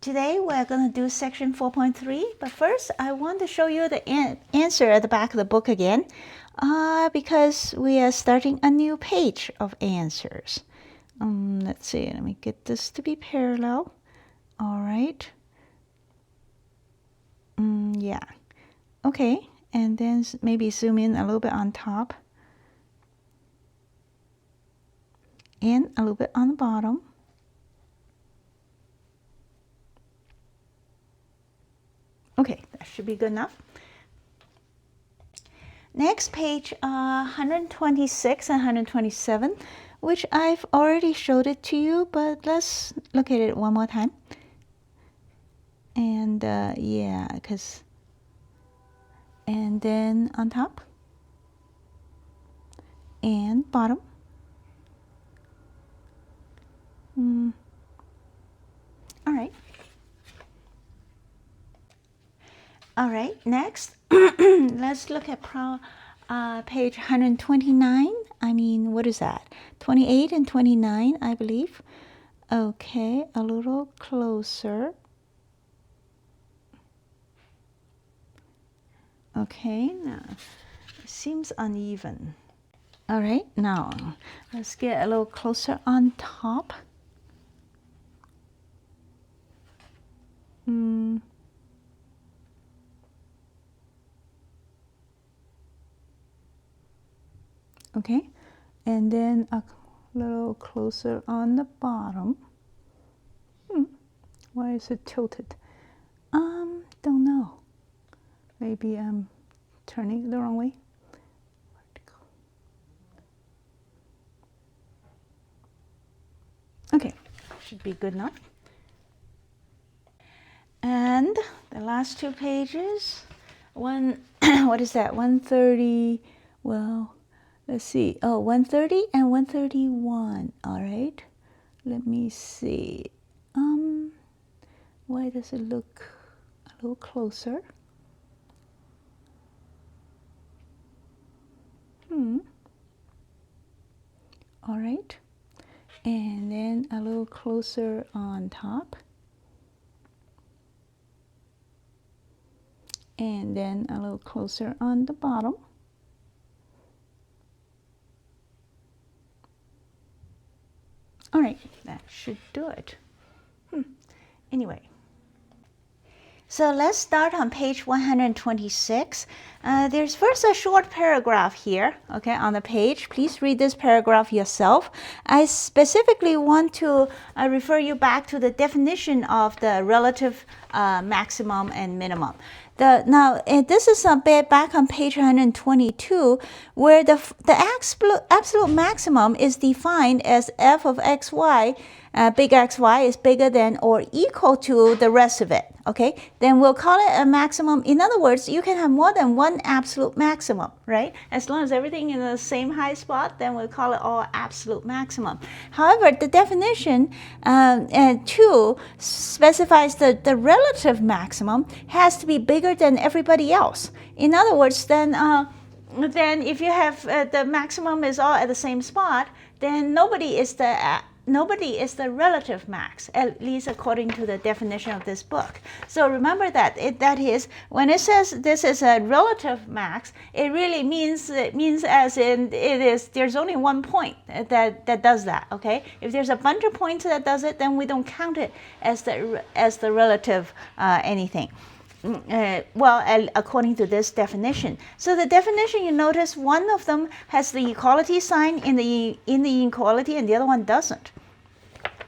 Today we're going to do section 4.3, but first I want to show you the answer at the back of the book again, because we are starting a new page of answers. Let's see, let me get this to be parallel. All right. Yeah. Okay, and then maybe zoom in a little bit on top and a little bit on the bottom. Okay, that should be good enough. Next page, 126 and 127, which I've already showed it to you, but let's look at it one more time. And yeah, and then on top and bottom. All right. All right, next, let's look at page 129. I mean, what is that? 28 and 29, I believe. Okay, a little closer. Okay, now it seems uneven. All right, now let's get a little closer on top. Okay, and then a little closer on the bottom. Why is it tilted? Don't know. Maybe I'm turning it the wrong way. Okay, should be good enough. And the last two pages, what is that? 130, well, let's see. Oh, 130 and 131. All right. Let me see. Why does it look a little closer? All right. And then a little closer on top. And then a little closer on the bottom. All right, that should do it. Anyway, so let's start on page 126. There's first a short paragraph here, okay, on the page. Please read this paragraph yourself. I specifically want to refer you back to the definition of the relative maximum and minimum. Now, this is back on page 122, where the absolute maximum is defined as f of xy, big xy is bigger than or equal to the rest of it, okay? Then we'll call it a maximum. In other words, you can have more than one absolute maximum, right? As long as everything in the same high spot, then we'll call it all absolute maximum. However, the definition 2 specifies that the relative maximum has to be bigger than everybody else. In other words, then if you have the maximum is all at the same spot, then nobody is the relative max, at least according to the definition of this book. So remember that that is, when it says this is a relative max, it really means as in there's only one point that does that. Okay, if there's a bunch of points that does it, then we don't count it as the relative anything. According to this definition. So the definition, you notice one of them has the equality sign in the inequality and the other one doesn't.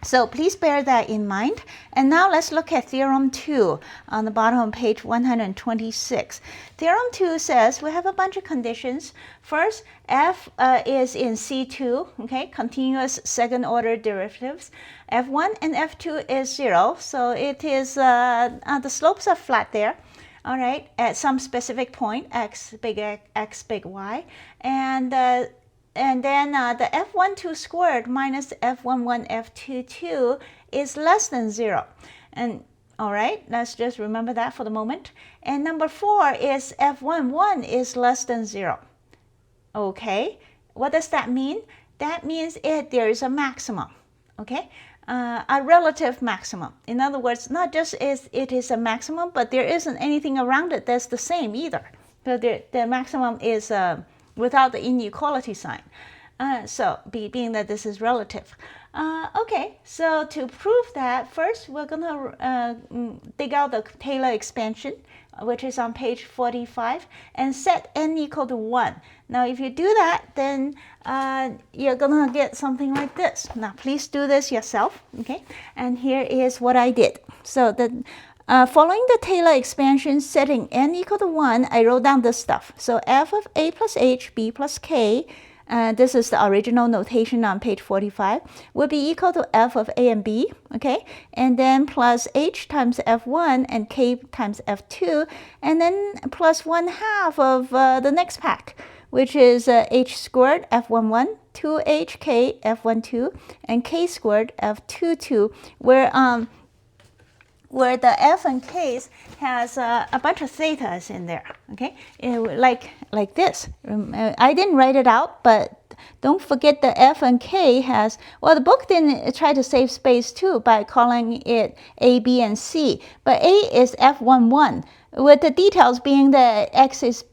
So please bear that in mind. And now let's look at Theorem 2 on the bottom of page 126. Theorem 2 says we have a bunch of conditions. First, f is in C2, okay, continuous second order derivatives. F1 and F2 is 0, so it is, the slopes are flat there. All right, at some specific point, x big y, and then the f12 squared minus f11 f22 is less than 0. And all right, let's just remember that for the moment. And number 4 is f11 is less than 0. Okay, what does that mean? That means there is a maximum. Okay, a relative maximum. In other words, not just it is a maximum, but there isn't anything around it that's the same either. So the maximum is without the inequality sign. So being that this is relative. Okay, so to prove that, first we're going to dig out the Taylor expansion, which is on page 45, and set n equal to 1. Now, if you do that, then you're going to get something like this. Now, please do this yourself, okay? And here is what I did. So following the Taylor expansion, setting n equal to 1, I wrote down this stuff. So f of a plus h, b plus k, this is the original notation on page 45, will be equal to f of a and b, okay? And then plus h times f1 and k times f2, and then plus 1/2 of the next pack, which is h squared f11, 2hk f12, and k squared f22, where the f and k's has a bunch of thetas in there, okay? Like this. I didn't write it out, but don't forget the f and k has, well, the book didn't try to save space too by calling it a, b, and c, but a is f11, with the details being that x is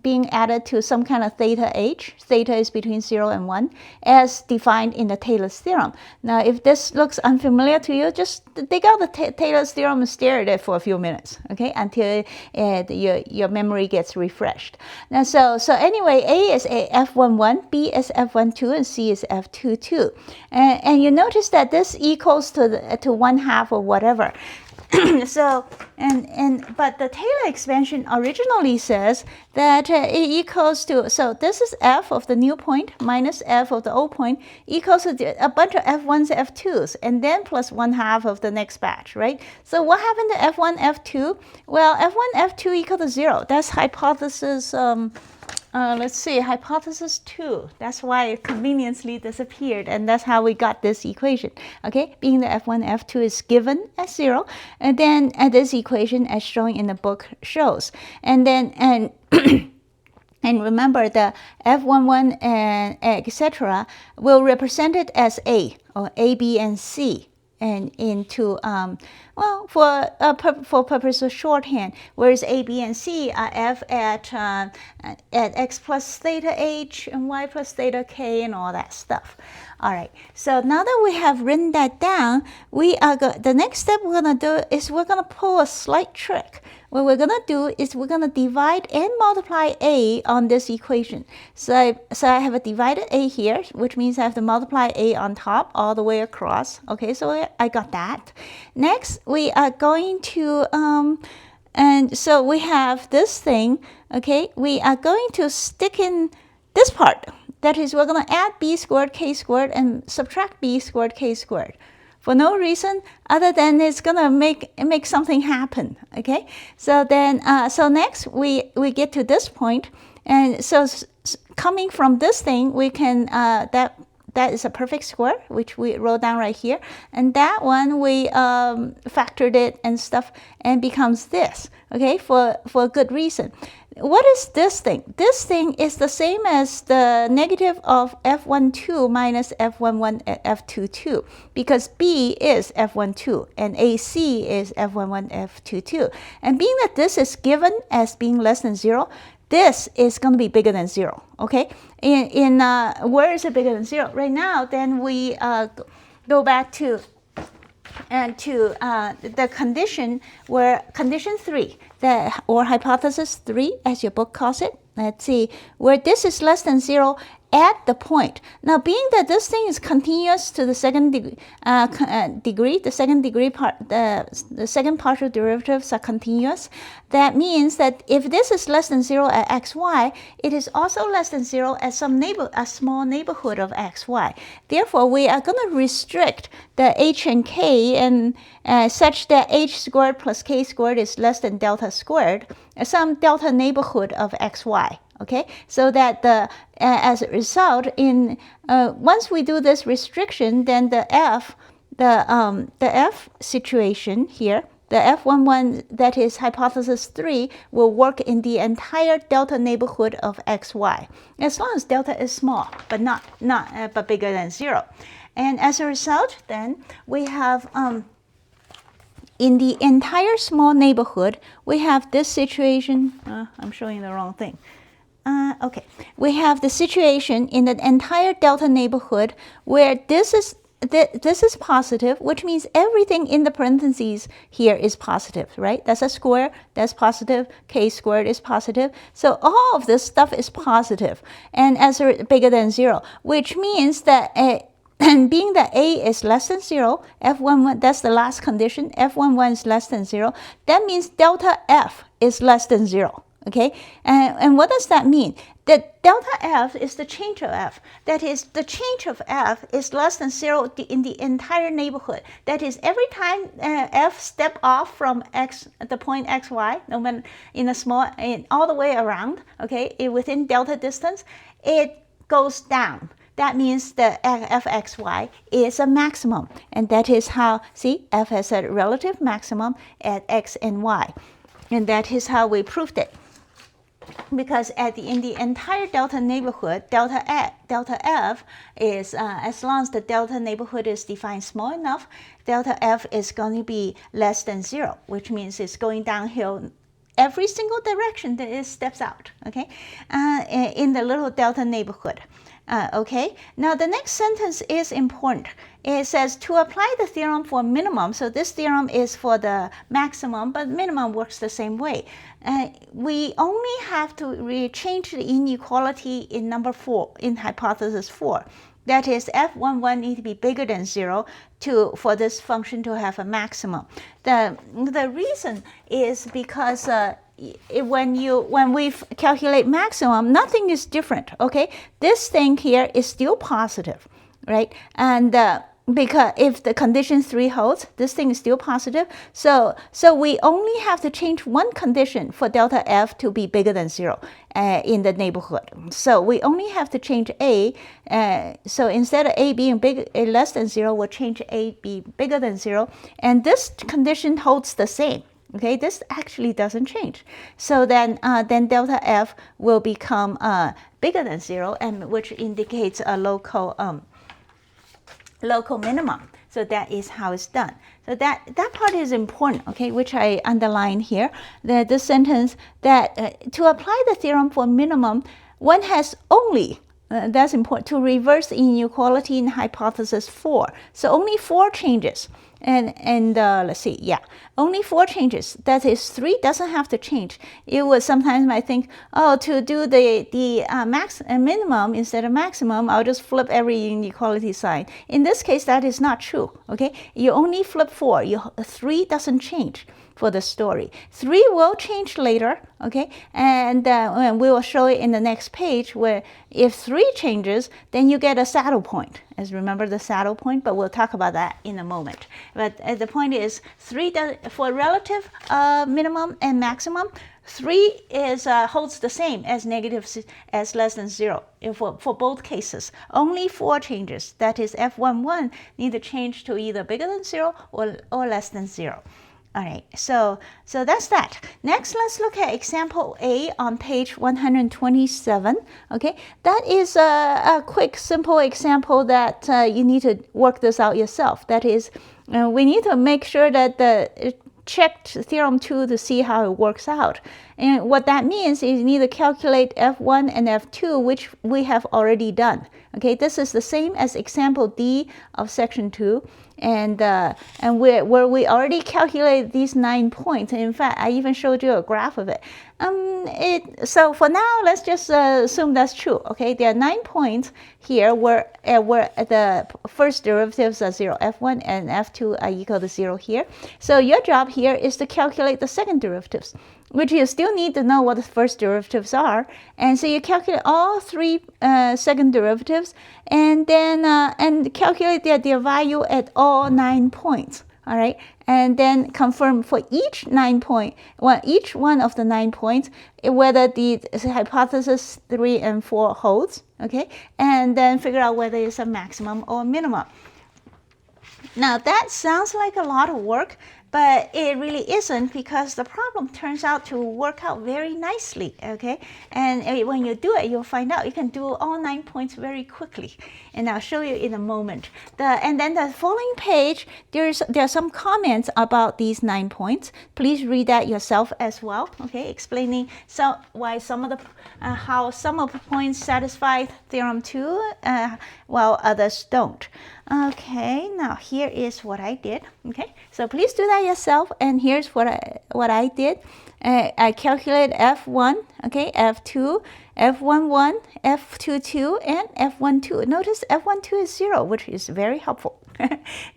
being added to some kind of theta h. Theta is between 0 and 1, as defined in the Taylor's theorem. Now, if this looks unfamiliar to you, just dig out the Taylor's theorem and stare at it for a few minutes, okay, until your memory gets refreshed. Now, so anyway, A is f11, B is f12, and C is f22. And you notice that this equals to 1/2 or whatever. So, but the Taylor expansion originally says that it equals to, so this is f of the new point minus f of the old point equals to a bunch of f1s, f2s, and then plus 1/2 of the next batch, right? So what happened to f1, f2? Well, f1, f2 equal to 0. That's hypothesis, let's see, hypothesis 2. That's why it conveniently disappeared, and that's how we got this equation, okay? Being that f1, f2 is given as 0, and then this equation as shown in the book shows. And then, and remember the f11 and etc. will represent it as A, or A, B, and C. And into, well, for purpose of shorthand, whereas A, B, and C are f at x plus theta h and y plus theta k and all that stuff. All right, so now that we have written that down, the next step we're going to do is we're going to pull a slight trick. What we're going to do is we're going to divide and multiply A on this equation. So I have a divided A here, which means I have to multiply A on top all the way across. Okay, so I got that. Next, we are going to, and so we have this thing, okay, we are going to stick in this part. That is, we're going to add b squared k squared and subtract b squared k squared, for no reason other than it's going to make something happen, okay? So then, so next we get to this point, and so coming from this thing, we can, that is a perfect square, which we wrote down right here, and that one we factored it and stuff, and becomes this, okay, for a good reason. What is this thing? This thing is the same as the negative of f12 minus f11 at f22, because B is f12 and AC is f11, f22. And being that this is given as being less than 0, this is going to be bigger than 0, okay? Where is it bigger than 0? Right now, then we go back to the condition where condition 3, or hypothesis 3, as your book calls it. Let's see, where this is less than 0 at the point. Now, being that this thing is continuous to the second degree, the second degree part, the second partial derivatives are continuous. That means that if this is less than 0 at xy, it is also less than 0 at a small neighborhood of xy. Therefore, we are going to restrict the h and k and such that h squared plus k squared is less than delta squared, some delta neighborhood of xy. Okay, so that as a result, once we do this restriction, then the f situation here, the F11, that is hypothesis 3, will work in the entire delta neighborhood of xy, as long as delta is small, but but bigger than 0. And as a result, then we have in the entire small neighborhood, we have this situation. I'm showing the wrong thing. Okay, we have the situation in the entire delta neighborhood where this is positive, which means everything in the parentheses here is positive, right? That's a square, that's positive, k squared is positive. So all of this stuff is positive, and as bigger than 0, which means that being that a is less than 0, f11, that's the last condition, f11 is less than 0, that means delta f is less than 0. Okay, and what does that mean? That delta f is the change of f. That is, the change of f is less than 0 in the entire neighborhood. That is, every time f step off from the point xy, no matter in a small, all the way around, okay, within delta distance, it goes down. That means the fxy is a maximum, and that is how, see, f has a relative maximum at x and y, and that is how we proved it. Because in the entire delta neighborhood, delta f is, as long as the delta neighborhood is defined small enough, delta f is going to be less than 0, which means it's going downhill every single direction that it steps out, okay, in the little delta neighborhood. Okay, now the next sentence is important. It says to apply the theorem for minimum. So this theorem is for the maximum, but minimum works the same way. We only have to change the inequality in number 4, in hypothesis 4. That is, f11 needs to be bigger than 0 for this function to have a maximum. The reason is because when we calculate maximum, nothing is different, okay? This thing here is still positive, right? And because if the condition 3 holds, this thing is still positive. So we only have to change one condition for delta f to be bigger than 0 in the neighborhood. So we only have to change a. So instead of a being less than 0, we'll change a be bigger than 0. And this condition holds the same. Okay, this actually doesn't change. So then delta f will become bigger than 0, and which indicates a local minimum. So that is how it's done. So that part is important, okay, which I underline here. This sentence that to apply the theorem for minimum, one has only that's important, to reverse inequality in hypothesis 4. So only 4 changes. And let's see, yeah, only 4 changes. That is, 3 doesn't have to change. It would sometimes might think, oh, to do the minimum instead of maximum, I'll just flip every inequality sign. In this case, that is not true. Okay, you only flip 4. 3 doesn't change for the story. 3 will change later, okay, and we will show it in the next page, where if 3 changes, then you get a saddle point. As remember the saddle point, but we'll talk about that in a moment. But the point is, 3 for relative minimum and maximum, 3 is holds the same as as less than 0 for both cases. Only 4 changes. That is, f11 need to change to either bigger than 0 or less than 0. All right, so that's that. Next, let's look at example A on page 127. Okay, that is a quick, simple example that you need to work this out yourself. That is, we need to make sure that checked theorem 2 to see how it works out. And what that means is you need to calculate f1 and f2, which we have already done. Okay, this is the same as example D of section 2. And where we already calculated these 9 points. In fact, I even showed you a graph of it. So for now, let's just assume that's true. Okay, there are 9 points here where the first derivatives are 0. f1 and f2 are equal to 0 here. So your job here is to calculate the second derivatives, which you still need to know what the first derivatives are. And so you calculate all 3 second derivatives, and then and calculate their value at all 9 points. All right, and then confirm for each 9 point, each one of the 9 points, whether the hypothesis 3 and 4 holds. Okay, and then figure out whether it's a maximum or a minimum. Now that sounds like a lot of work, but it really isn't, because the problem turns out to work out very nicely, okay? And when you do it, you'll find out you can do all 9 points very quickly. And I'll show you in a moment. And then the following page, there are some comments about these 9 points. Please read that yourself as well, okay? Explaining why some of the how some of the points satisfy theorem 2, while others don't. Okay, now here is what I did. Okay, so please do that yourself. And here's what I did. I calculate F1, okay, F2, F11, F22, and F12. Notice F12 is 0, which is very helpful,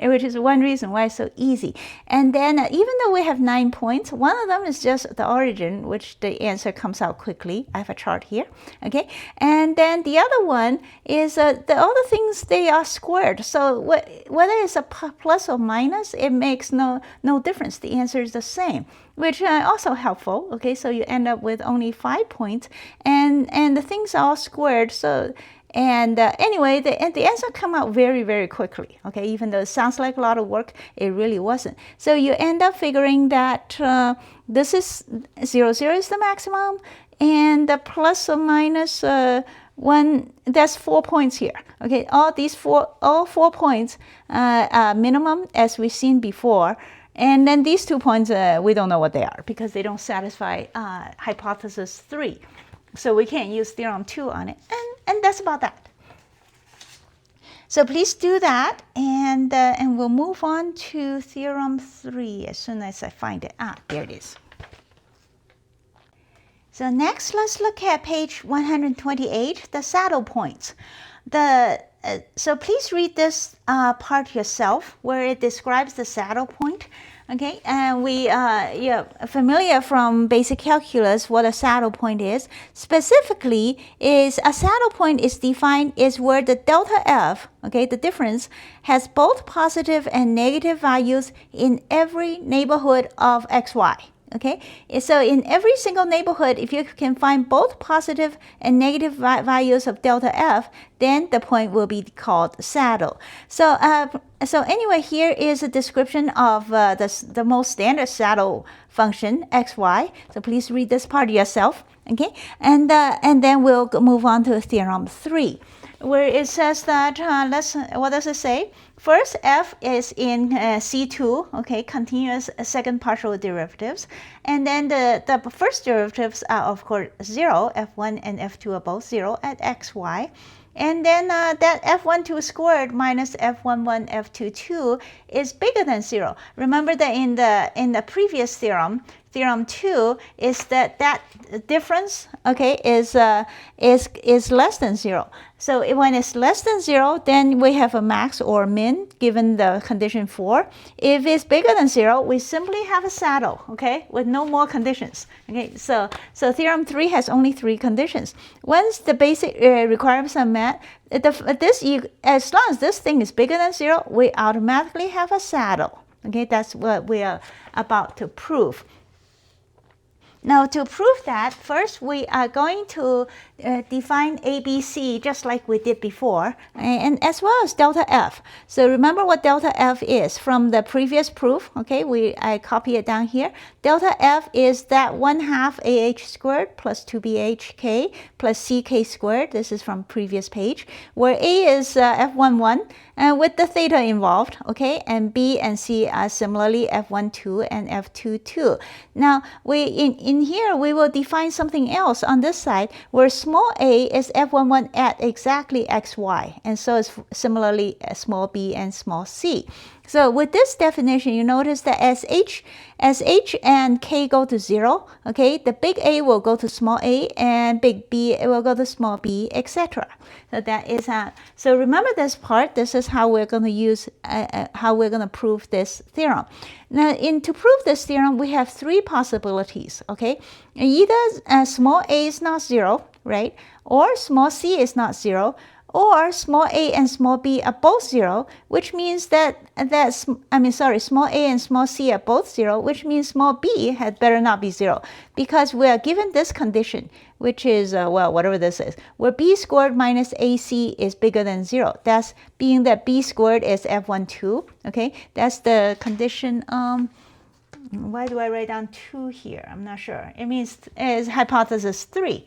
which is one reason why it's so easy. And then even though we have 9 points, one of them is just the origin, which the answer comes out quickly. I have a chart here, okay? And then the other one is the other things, they are squared. So whether it's a plus or minus, it makes no difference. The answer is the same, which also helpful, okay? So you end up with only 5 points, and the things are all squared. So anyway, the answer come out very, very quickly, okay? Even though it sounds like a lot of work, it really wasn't. So you end up figuring that this is 0, 0 is the maximum, and the plus or minus 1, that's 4 points here, okay? All 4 points are minimum, as we've seen before. And then these 2 points, we don't know what they are, because they don't satisfy hypothesis 3. So we can't use theorem 2 on it. And that's about that. So please do that, and we'll move on to theorem 3 as soon as I find it. There it is. So next, let's look at page 128, the saddle points. So please read this part yourself, where it describes the saddle point. Okay, and you're familiar from basic calculus what a saddle point is. Specifically, is a saddle point is defined as where the delta f, okay, the difference, has both positive and negative values in every neighborhood of xy. Okay, so in every single neighborhood, if you can find both positive and negative values of delta f, then the point will be called saddle. So anyway, here is a description of the most standard saddle function, xy. So please read this part yourself. Okay, and then we'll move on to theorem 3, where it says that what does it say? First, f is in C2, okay, continuous second partial derivatives. And then the first derivatives are, of course, 0. F1 and F2 are both 0 at xy. And then that F12 squared minus F11 F22 is bigger than 0. Remember that in the previous theorem, theorem 2, is that difference, okay, is less than 0. So when it's less than 0, then we have a max or min given the condition 4. If it's bigger than 0, we simply have a saddle, okay, with no more conditions. Okay, so theorem 3 has only 3 conditions. Once the basic requirements are met, as long as this thing is bigger than 0, we automatically have a saddle. Okay, that's what we are about to prove. Now, to prove that, first we are going to define ABC just like we did before, and as well as delta F. So remember what delta F is from the previous proof. Okay, I copy it down here. Delta F is that 1/2 AH squared plus 2BHK plus CK squared. This is from previous page, where A is F11 with the theta involved, okay, and B and C are similarly F12 and F22. Now, in here, we will define something else on this side, where small a is F11 at exactly xy, and so is similarly small b and small c. So with this definition, you notice that as h and k go to 0, okay, the big A will go to small a, and big B will go to small b, etc. So that is so remember this part. This is how we're going to use how we're going to prove this theorem. Now, to prove this theorem, we have 3 possibilities. Okay, either small a is not 0, right, or small c is not 0, or small a and small b are both 0, which means small a and small c are both 0, which means small b had better not be 0, because we are given this condition, which is, well, whatever this is, where b squared minus ac is bigger than 0. That's being that b squared is F12, okay? That's the condition, Why do I write down 2 here? I'm not sure. It means is hypothesis 3,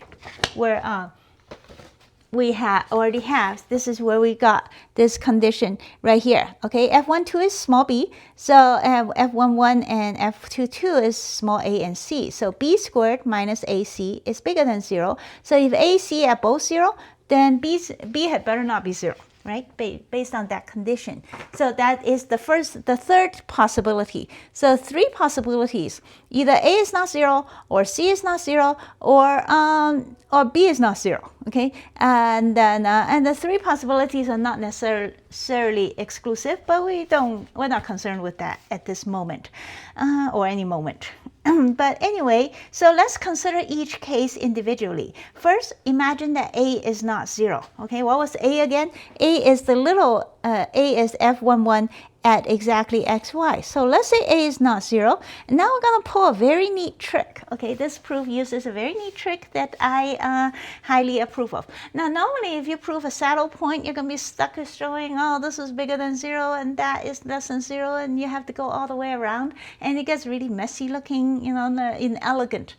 where we already have, this is where we got this condition right here. Okay, F12 is small b, so F11 and F22 is small a and c. So b squared minus ac is bigger than 0. So if ac at both 0, then b had better not be 0. Right, based on that condition. So that is the third possibility. So 3 possibilities: either A is not 0, or C is not 0, or B is not 0. Okay, and then and the 3 possibilities are not necessarily exclusive, but we're not concerned with that at this moment, or any moment. But anyway, so let's consider each case individually. First, imagine that A is not 0. Okay, what was A again? A is the little, A is F11 at exactly xy. So let's say A is not 0. And now we're going to pull a very neat trick. Okay, this proof uses a very neat trick that I highly approve of. Now, normally if you prove a saddle point, you're going to be stuck with showing, oh, this is bigger than 0 and that is less than 0, and you have to go all the way around. And it gets really messy looking, you know, inelegant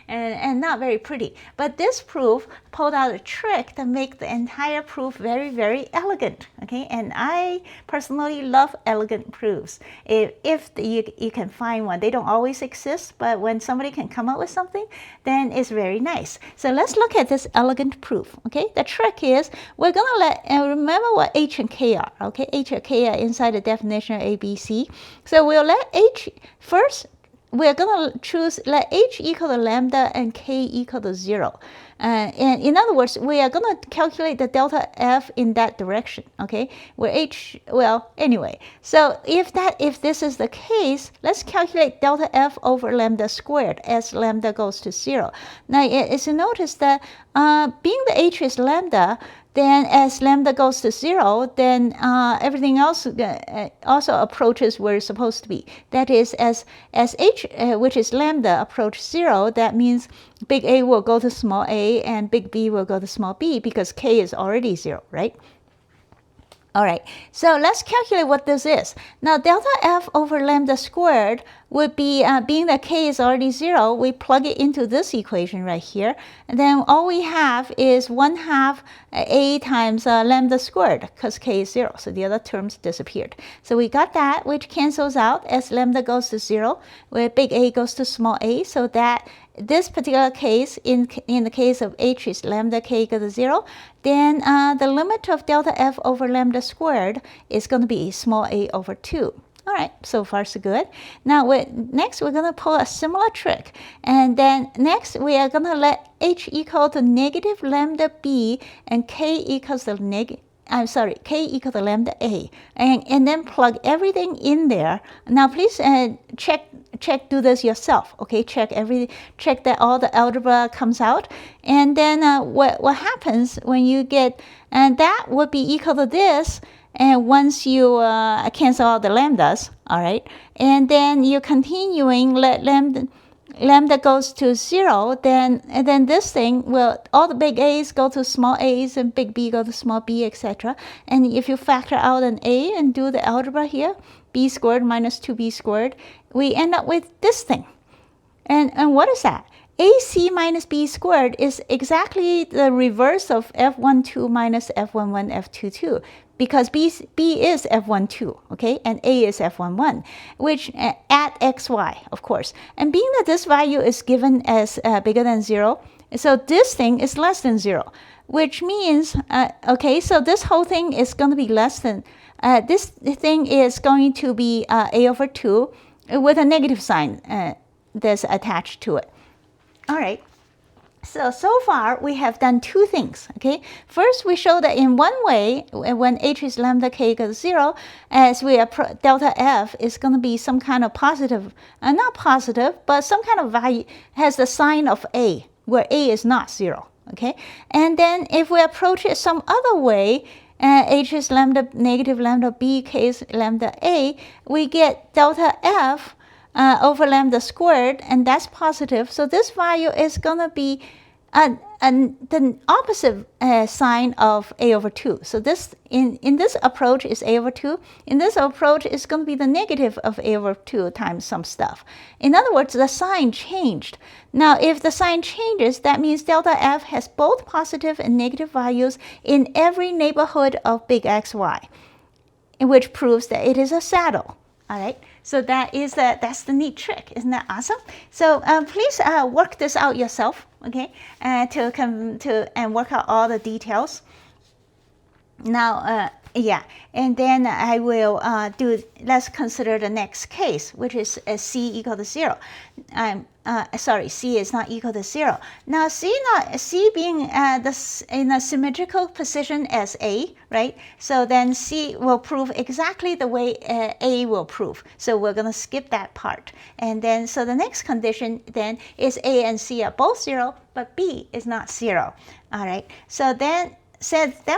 and not very pretty. But this proof pulled out a trick to make the entire proof very, very elegant. Okay, and I personally love elegant proofs. If you can find one. They don't always exist, but when somebody can come up with something, then it's very nice. So let's look at this elegant proof. Okay, the trick is we're going to let, and remember what h and k are. Okay, h and k are inside the definition of A, B, C. So we'll let h first. We're going to choose, let h equal to lambda and k equal to 0. And in other words, we are going to calculate the delta f in that direction, okay? Where h, well, anyway. So if this is the case, let's calculate delta f over lambda squared as lambda goes to 0. Now, as you notice that being the h is lambda, then as lambda goes to 0, then everything else also approaches where it's supposed to be. That is, as h, which is lambda, approach 0, that means big A will go to small a and big B will go to small b because k is already 0, right? All right, so let's calculate what this is. Now, delta f over lambda squared would be, being that k is already 0, we plug it into this equation right here. And then all we have is 1/2 a times lambda squared, because k is 0. So the other terms disappeared. So we got that, which cancels out as lambda goes to 0, where big A goes to small a. So that this particular case, in the case of h is lambda k equal to 0, then the limit of delta f over lambda squared is going to be small a over 2. All right, so far so good. Now, next we're going to pull a similar trick. And then next we are going to let h equal to negative lambda b and k equals to k equal to lambda a. And then plug everything in there. Now, please do this yourself, okay? Check that all the algebra comes out. And then what happens when you get, and that would be equal to this, and once you cancel out the lambdas, all right? And then you're continuing, let lambda goes to 0, and then this thing will, all the big A's go to small a's and big B go to small b, etc. And if you factor out an a and do the algebra here, b squared minus 2b squared, we end up with this thing. And what is that? AC minus b squared is exactly the reverse of F12 minus F11 F22, because B is F12, okay, and A is F11, which at xy, of course. And being that this value is given as bigger than 0, so this thing is less than 0, which means, okay, so this whole thing is going to be less than, this thing is going to be A over 2 with a negative sign that's attached to it. All right. So far, we have done 2 things, okay? First, we show that in one way, when h is lambda k equals 0, as we delta f is going to be some kind of positive, not positive, but some kind of value, has the sign of a, where a is not 0, okay? And then if we approach it some other way, h is lambda, negative lambda b, k is lambda a, we get delta f over lambda squared, and that's positive. So this value is going to be and the opposite sign of a over 2. So this in this approach is a over 2. In this approach, it's going to be the negative of a over 2 times some stuff. In other words, the sign changed. Now, if the sign changes, that means delta f has both positive and negative values in every neighborhood of big X, Y, which proves that it is a saddle. All right, so that's the neat trick. Isn't that awesome? So please work this out yourself, okay, and work out all the details. Now, yeah, and then I will let's consider the next case, which is C equal to 0. Sorry, C is not equal to 0. Now, C being in a symmetrical position as A, right? So then C will prove exactly the way A will prove. So we're going to skip that part. And then, so the next condition then is A and C are both 0, but B is not 0. All right, so then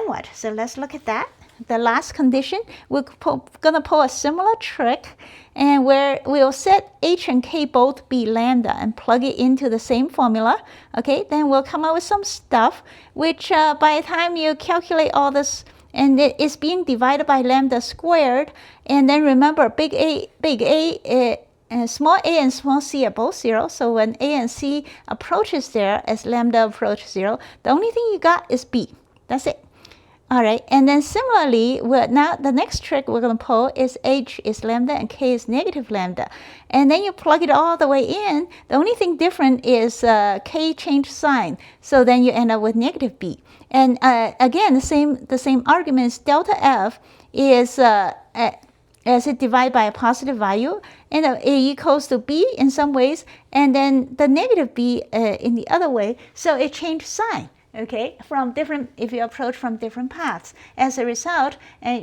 what? So let's look at that. The last condition, we're going to pull a similar trick, and where we'll set H and K both be lambda and plug it into the same formula. Okay, then we'll come up with some stuff, which by the time you calculate all this, and it is being divided by lambda squared, and then remember small a and small c are both 0, so when a and c approaches there as lambda approaches 0, the only thing you got is b. That's it. All right, and then similarly, now the next trick we're going to pull is h is lambda and k is negative lambda. And then you plug it all the way in. The only thing different is k changed sign. So then you end up with negative b. And again, the same argument is delta f is as it divided by a positive value, and a equals to b in some ways, and then the negative b in the other way. So it changed sign. Okay, from different, if you approach from different paths. As a result,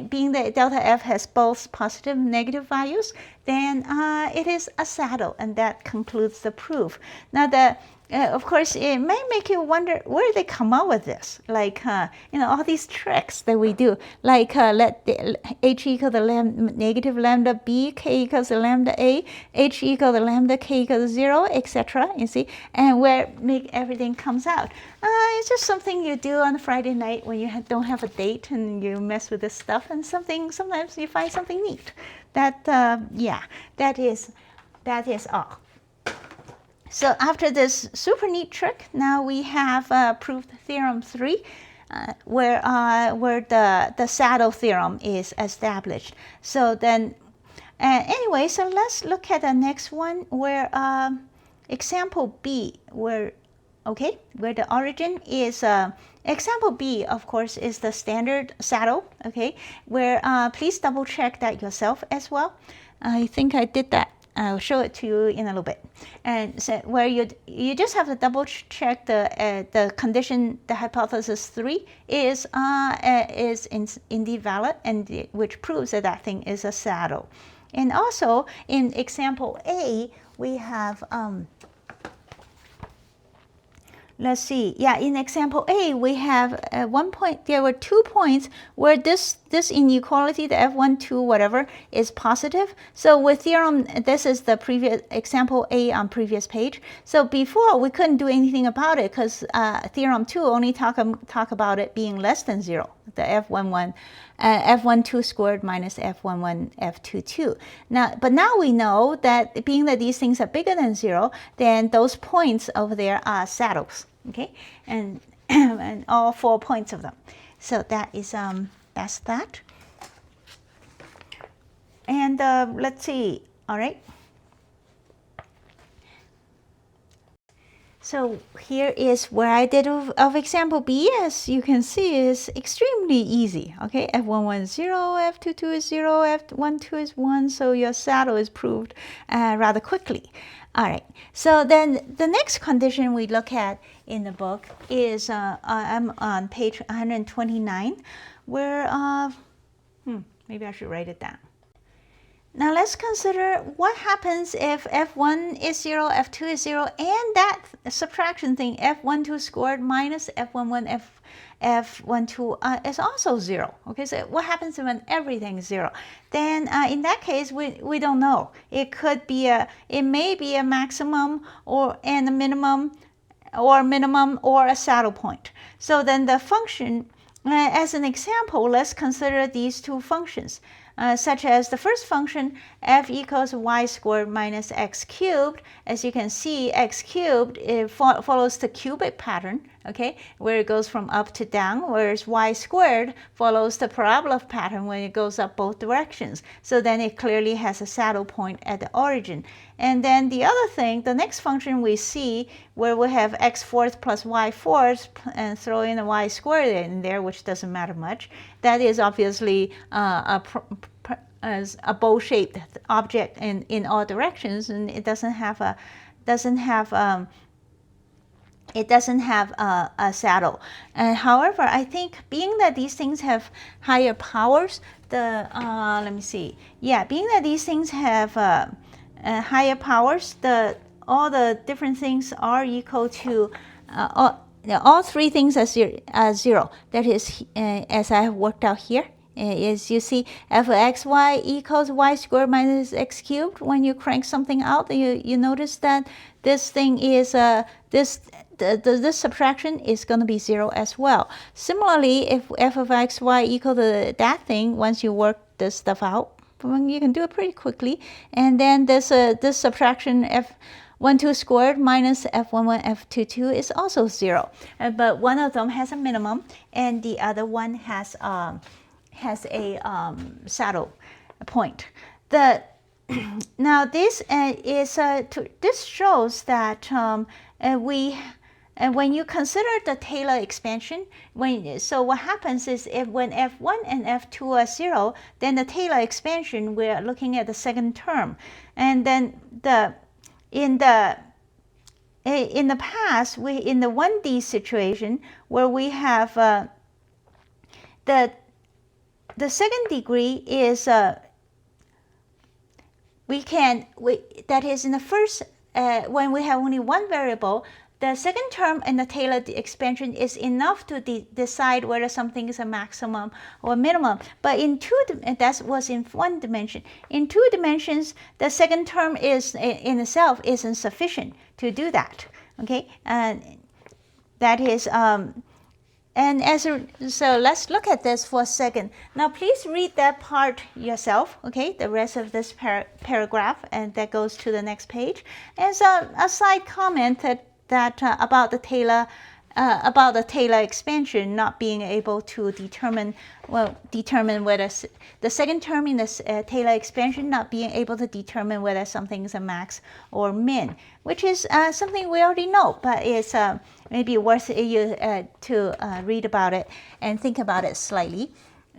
being that delta f has both positive and negative values, then it is a saddle, and that concludes the proof. Now, of course, it may make you wonder where they come up with this, like all these tricks that we do, like let h equal to negative lambda b, k equals to lambda a, h equal to lambda, k equals to 0, etc. You see, and where make everything comes out. It's just something you do on a Friday night when you don't have a date and you mess with this stuff, and sometimes you find something neat. That is all. So after this super neat trick, now we have proved theorem 3, where the saddle theorem is established. So then, anyway, so let's look at the next one, where example B, where the origin is example B, of course, is the standard saddle. Okay, where please double check that yourself as well. I think I did that. I'll show it to you in a little bit. And so where you just have to double check the condition, the hypothesis 3 is indeed valid, and which proves that thing is a saddle. And also in example A, we have let's see. Yeah, in example A, we have one point. There were 2 points where this inequality, the f12 whatever, is positive. So with theorem, this is the previous example A on previous page. So before we couldn't do anything about it because theorem 2 only talk about it being less than 0. The f12 squared minus f11 f22. But now we know that being that these things are bigger than 0, then those points over there are saddles. Okay, and and all 4 points of them. So that is that's that. And let's see. All right. So here is where I did of example B. As you can see, is extremely easy. Okay, f11 is 0, f22 is 0, f12 is 1. So your saddle is proved rather quickly. All right, so then the next condition we look at in the book is I'm on page 129, where maybe I should write it down. Now let's consider what happens if f1 is 0, f2 is 0, and that subtraction thing, f12 squared minus f11 f12 is also 0. Okay, so what happens when everything is 0? Then in that case, we don't know. It may be a maximum and a minimum or minimum or a saddle point. So then the function, as an example, let's consider these two functions, such as the first function, f equals y squared minus x cubed. As you can see, x cubed follows the cubic pattern, okay, where it goes from up to down, whereas y squared follows the parabola pattern when it goes up both directions. So then it clearly has a saddle point at the origin. And then the other thing, the next function we see where we have x fourth plus y fourth and throw in a y squared in there, which doesn't matter much. That is obviously as a bowl-shaped object in all directions, and it doesn't have a saddle. However, I think being that these things have higher powers, let me see. Yeah, being that these things have higher powers, all the different things are equal to all three things as zero. That is, as I have worked out here, is you see f of xy equals y squared minus x cubed. When you crank something out, you notice that this thing is this subtraction is going to be 0 as well. Similarly, if f of xy equal to that thing, once you work this stuff out, you can do it pretty quickly. And then this subtraction f12 squared minus f11 f22 is also 0. But one of them has a minimum, and the other one has a saddle point. Now this this shows that when you consider the Taylor expansion, so what happens is when f1 and f2 are 0, then the Taylor expansion, we're looking at the second term, and then in the past, in the 1D situation where we have the second degree is that is in the first when we have only one variable, the second term in the Taylor expansion is enough to decide whether something is a maximum or minimum. But that was in one dimension. In 2 dimensions, the second term is in itself isn't sufficient to do that. Okay, that is. So let's look at this for a second. Now, please read that part yourself, okay, the rest of this paragraph, and that goes to the next page. As a side comment about the Taylor expansion not being able to determine whether the second term in this Taylor expansion not being able to determine whether something is a max or min, which is something we already know, but it's maybe worth you to read about it and think about it slightly.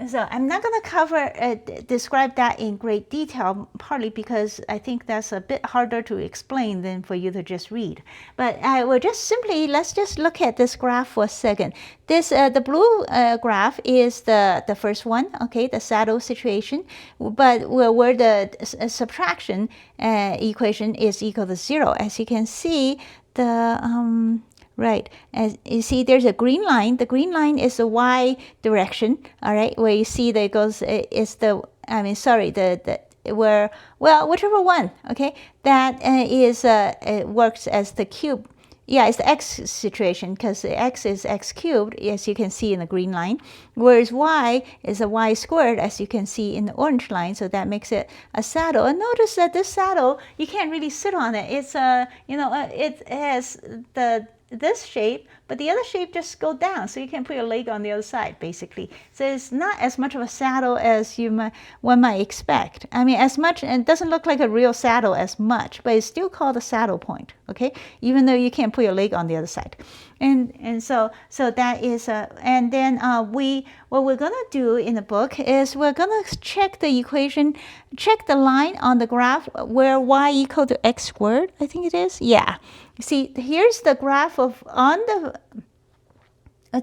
So I'm not going to describe that in great detail, partly because I think that's a bit harder to explain than for you to just read. But I will let's just look at this graph for a second. The blue graph is the first one, okay, the saddle situation, but where the subtraction equation is equal to 0. As you can see, right, as you see, there's a green line. The green line is the y direction, all right, where you see that it goes, whichever one, okay, that it works as the cube. Yeah, it's the x situation because the x is x cubed, as you can see in the green line, whereas y is a y squared, as you can see in the orange line, so that makes it a saddle. And notice that this saddle, you can't really sit on it. It's it has this shape, but the other shape just go down, so you can put your leg on the other side, basically. So it's not as much of a saddle as one might expect. I mean, as much, and it doesn't look like a real saddle as much, but it's still called a saddle point, okay? Even though you can't put your leg on the other side. And so that is and then what we're gonna do in the book is we're gonna check the equation, check the line on the graph where y equal to x squared, I think it is. Yeah. See, here's the graph of on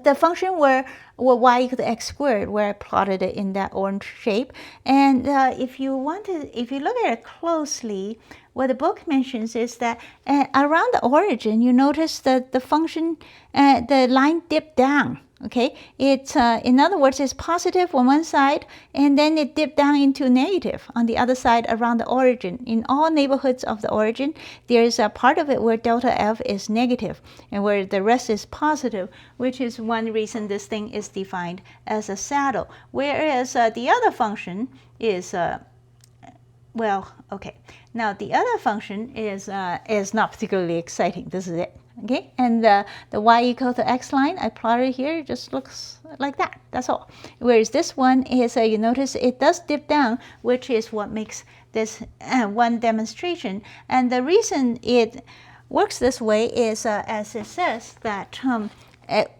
the function where y equal to x squared, where I plotted it in that orange shape. And if you look at it closely, what the book mentions is that around the origin, you notice that the function, the line dipped down. Okay, it in other words, it's positive on one side, and then it dipped down into negative on the other side around the origin. In all neighborhoods of the origin, there is a part of it where delta f is negative, and where the rest is positive, which is one reason this thing is defined as a saddle. Whereas the other function is well, okay. Now the other function is not particularly exciting. This is it. Okay, and the y equal to x line I plotted here just looks like that. That's all. Whereas this one is, you notice it does dip down, which is what makes this one demonstration. And the reason it works this way is, as it says, that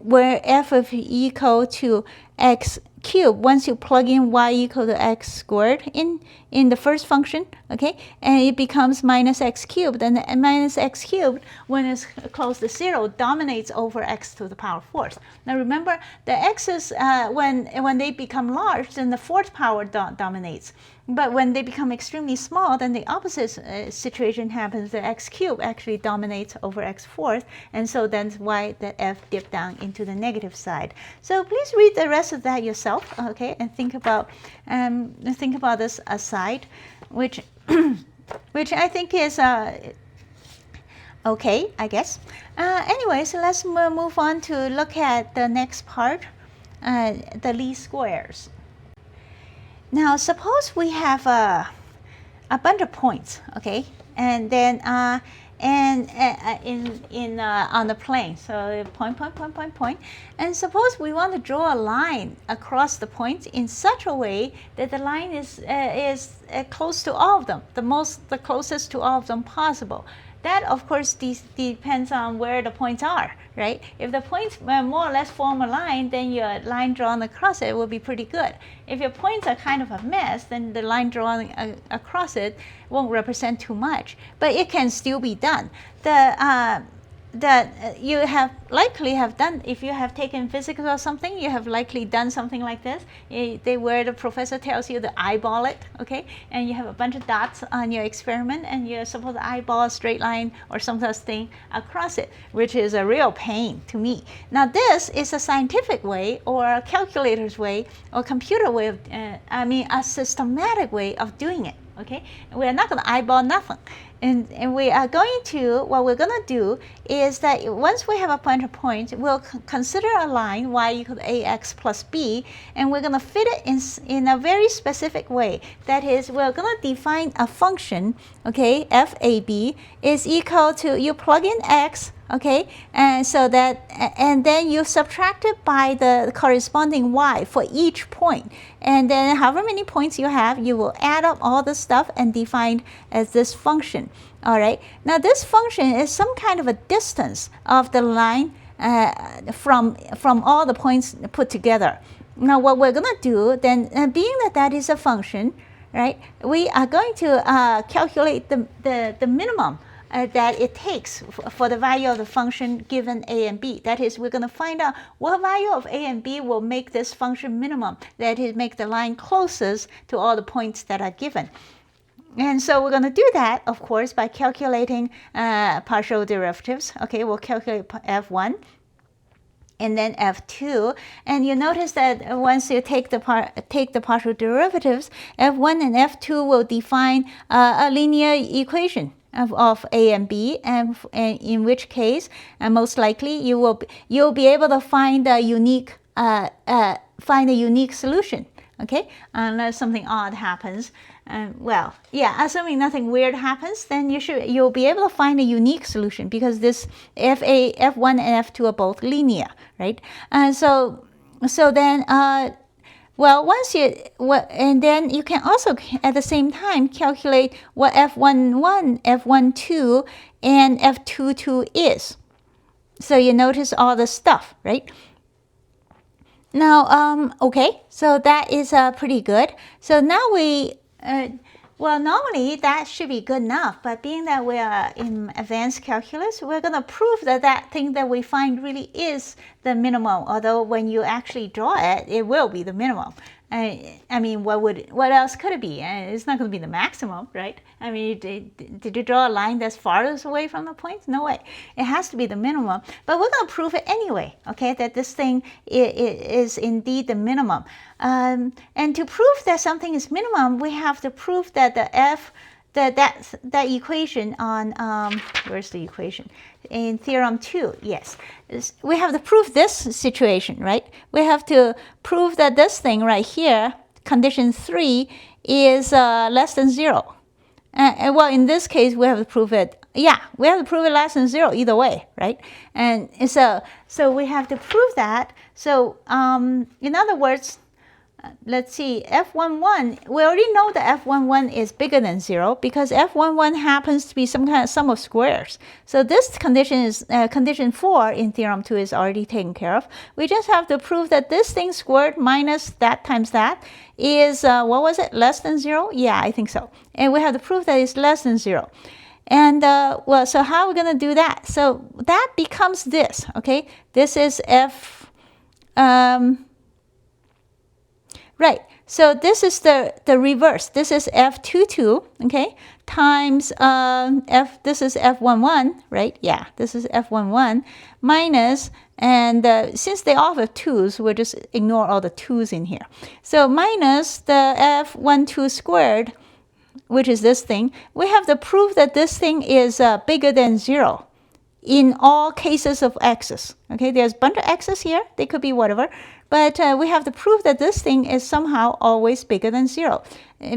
where f of equal to x cubed, once you plug in y equal to x squared in the first function, okay, and it becomes minus x cubed, and minus x cubed, when it's close to 0, dominates over x to the power 4th. Now remember, the x's, when they become large, then the 4th power dominates. But when they become extremely small, then the opposite situation happens. The x cubed actually dominates over x 4th, and so that's why the f dipped down into the negative side. So please read the rest of that yourself, okay, and think about this aside, which which I think is okay, I guess. Anyway, so let's move on to look at the next part, the least squares. Now, suppose we have a bunch of points, okay, and then on the plane. So point, and suppose we want to draw a line across the points in such a way that the line is close to all of them, the closest to all of them possible. That, of course, depends on where the points are, right? If the points more or less form a line, then your line drawn across it will be pretty good. If your points are kind of a mess, then the line drawn across it won't represent too much, but it can still be done. That you have likely have done, if you have taken physics or something, you have likely done something like this. Where the professor tells you to eyeball it, okay, and you have a bunch of dots on your experiment, and you're supposed to eyeball a straight line or some such thing across it, which is a real pain to me. Now this is a scientific way, or a calculator's way, or computer way of, a systematic way of doing it. Okay, we're not going to eyeball nothing. And we are going to, what we're going to do is that once we have a bunch of points, we'll consider a line y equal to ax plus b, and we're going to fit it in a very specific way. That is, we're going to define a function, okay, fab is equal to, you plug in x, okay, and so that, and then you subtract it by the corresponding y for each point, and then however many points you have, you will add up all the stuff and define as this function. All right, now this function is some kind of a distance of the line from all the points put together. Now what we're going to do then, being that that is a function, right, we are going to calculate the minimum that it takes for the value of the function given a and b. That is, we're going to find out what value of a and b will make this function minimum, that is, make the line closest to all the points that are given. And so we're going to do that, of course, by calculating partial derivatives. Okay, we'll calculate f1 and then f2, and you notice that once you take the partial derivatives, f1 and f2 will define a linear equation of a and b, and in which case, most likely you'll be able to find a unique solution. Okay, unless something odd happens. Well, yeah, assuming nothing weird happens, then you'll be able to find a unique solution, because this f1 and f2 are both linear, right? And so then, well, and then you can also at the same time calculate what f11, f12, and f22 is. So you notice all the stuff, right? Now, okay, so that is pretty good. So now well, normally that should be good enough, but being that we are in advanced calculus, we're going to prove that that thing that we find really is the minimum, although when you actually draw it, it will be the minimum. I mean, what else could it be? It's not going to be the maximum, right? I mean, did you draw a line that's farthest away from the point? No way. It has to be the minimum. But we're going to prove it anyway, okay, that this thing is indeed the minimum. And to prove that something is minimum, we have to prove that the f, that equation on, where's the equation? In theorem 2, yes. We have to prove this situation, right? We have to prove that this thing right here, condition 3, is less than 0. Well, in this case, we have to prove it, yeah, we have to prove it less than 0 either way, right? And so we have to prove that. So in other words, let's see, f11, we already know that f11 is bigger than 0 because f11 happens to be some kind of sum of squares. So this condition is, condition 4 in theorem 2 is already taken care of. We just have to prove that this thing squared minus that times that is, what was it, less than 0? Yeah, I think so. And we have to prove that it's less than 0. And, well, so how are we going to do that? So that becomes this, okay? This is f, right, so this is the reverse. This is f22, okay, times this is f11, right? Yeah, this is f11 minus, and since they all have 2's, we'll just ignore all the 2's in here. So minus the f12 squared, which is this thing. We have to prove that this thing is bigger than 0 in all cases of x's. Okay, there's a bunch of x's here. They could be whatever. But we have to prove that this thing is somehow always bigger than 0,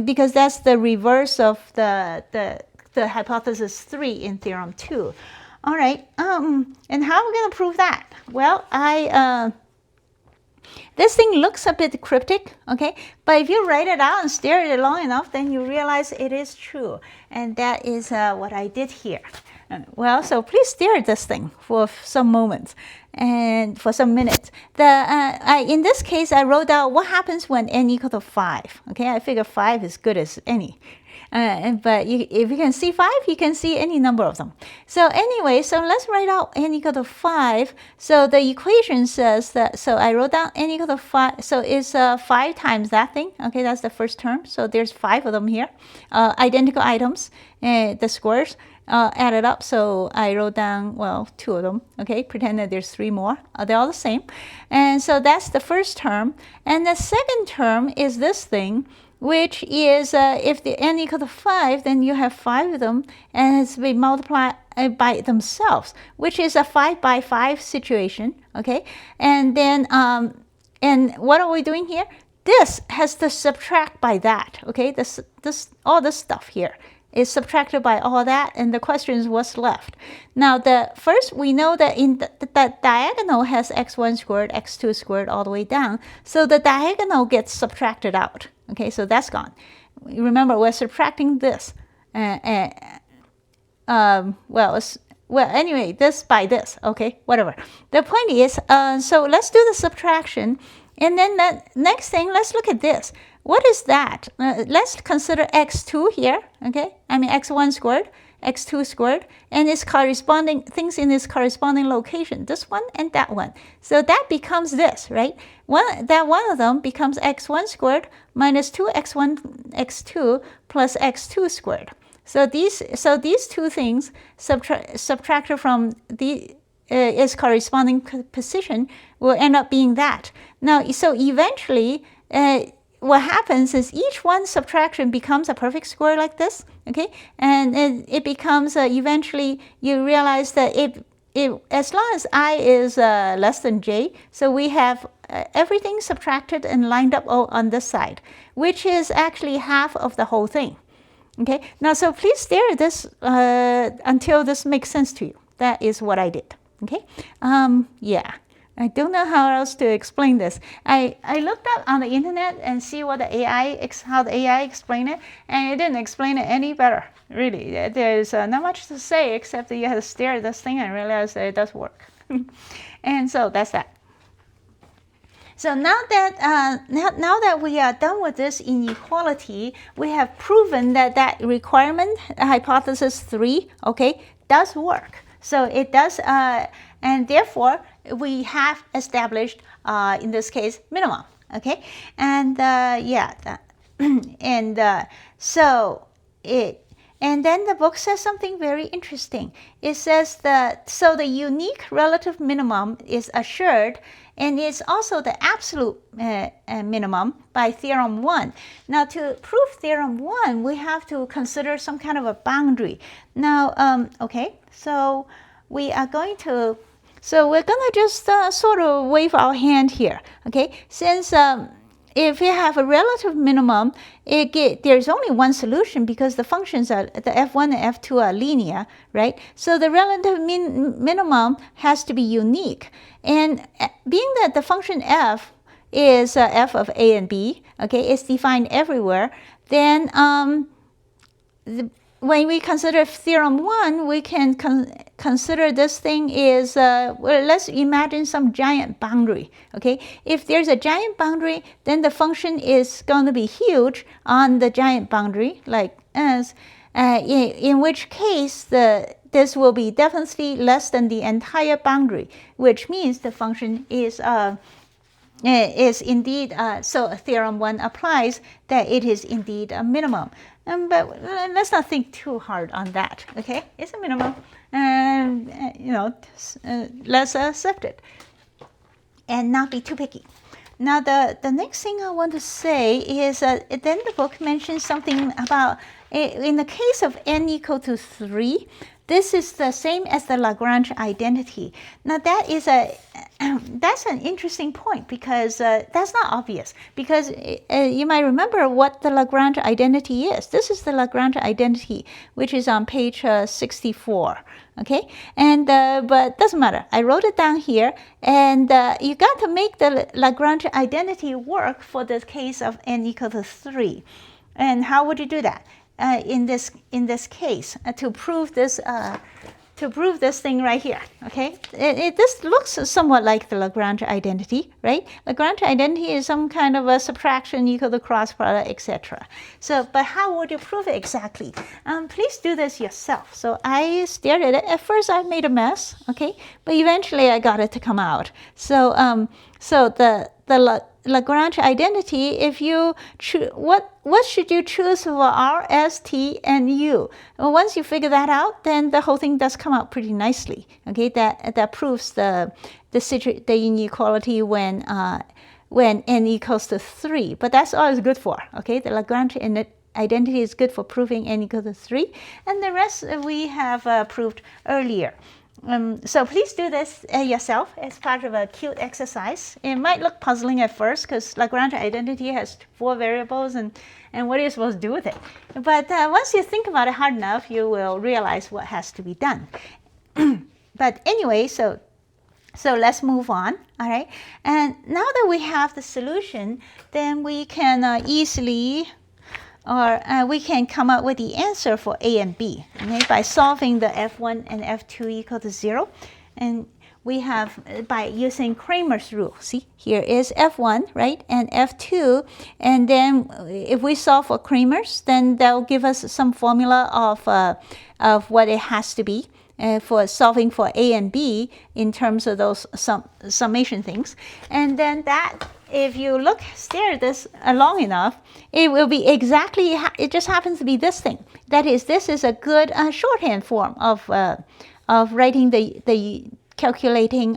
because that's the reverse of the hypothesis 3 in theorem 2. All right, and how are we going to prove that? Well, this thing looks a bit cryptic, okay? But if you write it out and stare at it long enough, then you realize it is true. And that is what I did here. Well, so please stare at this thing for some moments and for some minutes. In this case, I wrote out what happens when n equal to 5. Okay, I figure 5 is good as any. But if you can see 5, you can see any number of them. So anyway, so let's write out n equal to 5. So the equation says that, so I wrote down n equal to 5. So it's 5 times that thing. Okay, that's the first term. So there's 5 of them here. Identical items, the squares. Added up, so I wrote down, well, 2 of them, okay, pretend that there's 3 more, they're all the same, and so that's the first term, and the second term is this thing, which is, if the n equal to 5, then you have 5 of them, and it's be multiplied by themselves, which is a 5 by 5 situation, okay, and then, and what are we doing here? This has to subtract by that, okay, all this stuff here is subtracted by all that, and the question is what's left. Now, first we know that in the diagonal has x1 squared, x2 squared all the way down, so the diagonal gets subtracted out. Okay, so that's gone. Remember, we're subtracting this. Well, anyway, this by this. Okay, whatever. The point is, so let's do the subtraction, and then the next thing, let's look at this. What is that? Let's consider x2 here, okay? I mean x1 squared, x2 squared, and its corresponding things in its corresponding location, this one and that one. So that becomes this, right? One of them becomes x1 squared minus 2x1 x2 plus x2 squared. So these 2 things subtracted from its corresponding position will end up being that. Now, so eventually, what happens is each one subtraction becomes a perfect square like this, okay? And it becomes, eventually, you realize that as long as I is less than j, so we have everything subtracted and lined up on this side, which is actually half of the whole thing, okay? Now, so please stare at this until this makes sense to you. That is what I did, okay? Yeah. I don't know how else to explain this. I looked up on the internet and see what how the AI explained it, and it didn't explain it any better. Really, there's not much to say except that you have to stare at this thing and realize that it does work. And so that's that. So now that we are done with this inequality, we have proven that requirement, hypothesis 3, okay, does work. So it does, and therefore we have established, in this case, minimum. okay? And yeah, and so it, and then the book says something very interesting. It says that, so the unique relative minimum is assured, and it's also the absolute minimum by theorem 1. Now, to prove theorem 1, we have to consider some kind of a boundary. Now, okay, so we are going to, so we're going to just sort of wave our hand here, okay? Since if you have a relative minimum, there's only one solution because the functions are, the f1 and f2 are linear, right? So the relative minimum has to be unique. And being that the function f is f of a and b, okay, it's defined everywhere, then when we consider theorem 1, we can consider this thing is, well, let's imagine some giant boundary, okay? If there's a giant boundary, then the function is going to be huge on the giant boundary, like as, in which case this will be definitely less than the entire boundary, which means the function is indeed, so theorem 1 applies that it is indeed a minimum. But let's not think too hard on that, okay? It's a minimum, and you know, let's accept it and not be too picky. Now, the next thing I want to say is then the book mentions something about, in the case of n equal to 3, this is the same as the Lagrange identity. Now, that is that's an interesting point because that's not obvious. Because you might remember what the Lagrange identity is. This is the Lagrange identity, which is on page 64. Okay, and but doesn't matter. I wrote it down here, and you got to make the Lagrange identity work for the case of n equal to 3. And how would you do that? In this case, to prove this thing right here, okay? This looks somewhat like the Lagrange identity, right? Lagrange identity is some kind of a subtraction equal to cross product, etc. So, but how would you prove it exactly? Please do this yourself. So I stared at it. At first, I made a mess, okay? But eventually, I got it to come out. So, so the Lagrange identity, if you what should you choose for R, S, T, and U? Well, once you figure that out, then the whole thing does come out pretty nicely. Okay, that proves the inequality when n equals to 3. But that's all it's good for. Okay, the Lagrange identity is good for proving n equals to 3, and the rest we have proved earlier. So please do this yourself as part of a cute exercise. It might look puzzling at first because Lagrange identity has 4 variables and what are you supposed to do with it? But once you think about it hard enough, you will realize what has to be done. But anyway, so let's move on, all right? And now that we have the solution, then we can easily, or we can come up with the answer for A and B, okay, by solving the f1 and f2 equal to 0. And we have, by using Cramer's rule, see, here is f1, right, and f2, and then if we solve for Cramer's, then that will give us some formula of what it has to be for solving for A and B in terms of those summation things. And then that, if you stare at this long enough, it will be exactly, it just happens to be this thing. That is, this is a good shorthand form of writing the calculating,